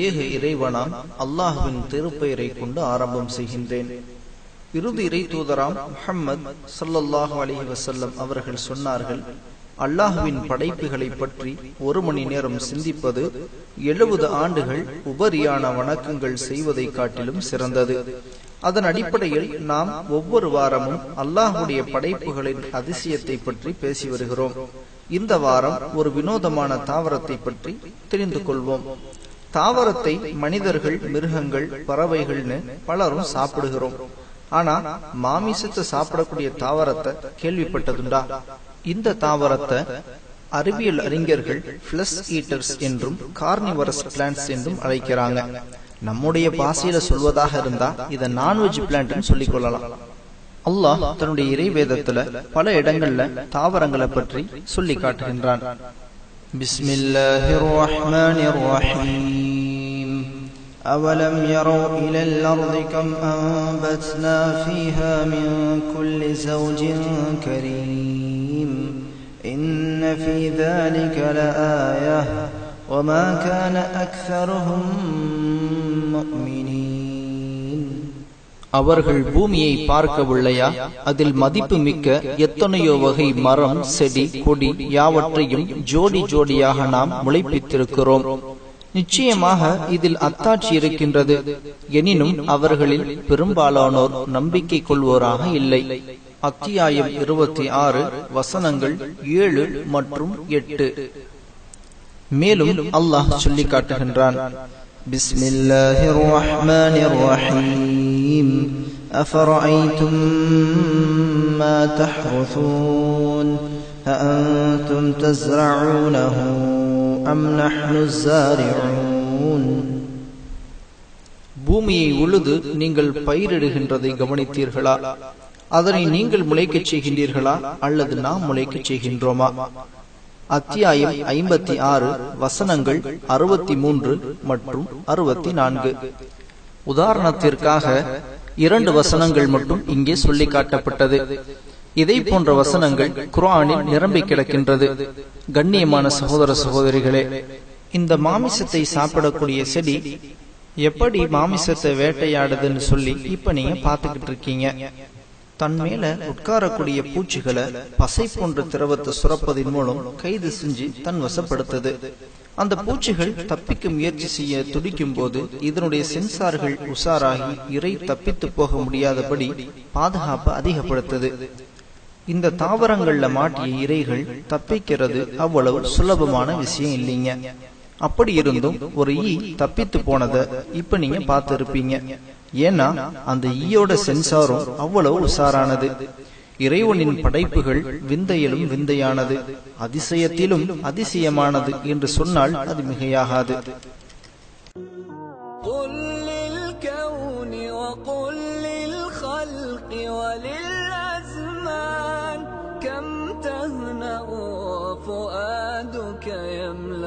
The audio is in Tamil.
ஏக இறைவனாம் அல்லாஹ்வின் திருப்பெயரை கொண்டு ஆரம்பம் செய்கின்றேன். இறுதி இறை தூதராம் முஹம்மது ஸல்லல்லாஹு அலைஹி வஸல்லம் அவர்கள் சொன்னார்கள், அல்லாஹ்வின் படைப்புகளை பற்றி 1 மணி நேரம் சிந்திப்பது 70 ஆண்டுகள் உபரியான வணக்கங்கள் செய்வதை காட்டிலும் சிறந்தது. அதன் அடிப்படையில் நாம் ஒவ்வொரு வாரமும் அல்லாஹ்வுடைய படைப்புகளின் அதிசயத்தை பற்றி பேசி வருகிறோம். இந்த வாரம் ஒரு வினோதமான தாவரத்தை பற்றி தெரிந்து கொள்வோம். தாவரத்தை மனிதர்கள், மிருகங்கள், பறவைகள்னு பலரும் சாப்பிடுகிறோம். ஆனா மாமிசத்தை சாப்பிடக்கூடிய தாவரத்தை கேள்விப்பட்டதுண்டா? இந்த தாவரத்தை அறிவியல் அறிஞர்கள் ஃபிளஷ் ஈட்டர்ஸ் என்றும் கார்னிவரஸ் பிளான்ட்ஸ் என்றும் அழைக்கிறாங்க. நம்முடைய பாசையில சொல்வதாக இருந்தா இதை நான்வெஜ் பிளான்ட் சொல்லிக் கொள்ளலாம். அல்லாஹ் தன்னுடைய இறை வேதத்துல பல இடங்கள்ல தாவரங்களை பற்றி சொல்லி காட்டுகின்றான். பிஸ்மில்லாஹிர் ரஹ்மானிர் ரஹீம். அவலம் யரவு இலல் அர்தி கம் அன்பத்னா ஃபீஹா மின் குல்லி ஸௌஜின் கரீம். இன்ன ஃபீ ذلك லஆயா வமா கான அக்ஸருஹும் முஃமினீன். அவர்கள் பூமியை பார்க்கவில்லையா? அதில் மதிப்பு மிக்க எத்தனையோ வகை மரம், செடி, கொடி யாவற்றையும் ஜோடி ஜோடியாக நாம் முளைப்பித்திருக்கிறோம். நிச்சயமாக இதில் அத்தாட்சி இருக்கின்றது. எனினும் அவர்களில் பெரும்பாலானோர் நம்பிக்கை கொள்வோராக இல்லை. அத்தியாயம் 26 வசனங்கள் 7 மற்றும் 8. மேலும் அல்லாஹ் சொல்லி காட்டுகின்றான், பிஸ்மில்லாஹிர் ரஹ்மானிர் ரஹீம். அஃபரஐதும் மா தஹ்ருஸூன் அஅன்தும் தஸ்ரஊனஹு அம் நஹ்னு ஸாரிஊன். பூமியை உழுது நீங்கள் பயிரிடுகின்றதை கவனித்தீர்களா? அதனை நீங்கள் முளைக்கச் செய்கின்றீர்களா அல்லது நாம் முளைக்கச் செய்கின்றோமா? அத்தியாயம் 56 வசனங்கள் 63 மற்றும் 64. உதாரணத்திற்காக 2 வசனங்கள் மட்டும் இங்கே சொல்லி காட்டப்பட்டது. இதை போன்ற வசனங்கள் குர்ஆனில் நிரம்பி கிடக்கின்றது. கண்ணியமான சகோதர சகோதரிகளே, இந்த மாமிசத்தை சாப்பிடக்கூடிய செடி எப்படி மாமிசத்தை வேட்டையாடுதுன்னு சொல்லி இப்ப நீங்க பாத்துக்கிட்டு இருக்கீங்க. தன் மேல உட்காரக்கூடிய பூச்சிகளை பசை போன்ற திரவத்தை சுரப்பதின் மூலம் கைது செஞ்சு தன் வசப்படுத்தது. அந்த பூச்சிகள் தப்பிக்க முயற்சி செய்ய துடிக்கும் போது இதனுடைய சென்சார்கள் உஷாராகி இரை தப்பித்து போக முடியாதபடி பாதுகாப்பு அதிகப்படுத்தது. இந்த தாவரங்கள்ல மாட்டிய இரைகள் தப்பிக்கிறது அவ்வளவு சுலபமான விஷயம் இல்லைங்க. அப்படி இருந்தும் ஒரு ஈ தப்பித்து போனதை இப்ப நீங்க பார்த்து இருப்பீங்க. ஏன்னா அந்த ஈயோட சென்சாரும் அவ்வளவு உஷாரானது. இறைவனின் படைப்புகள் விந்தையிலும் விந்தையானது, அதிசயத்திலும் அதிசயமானது என்று சொன்னால் அது மிகையாகாது. كم تهنأ فؤادك يملأ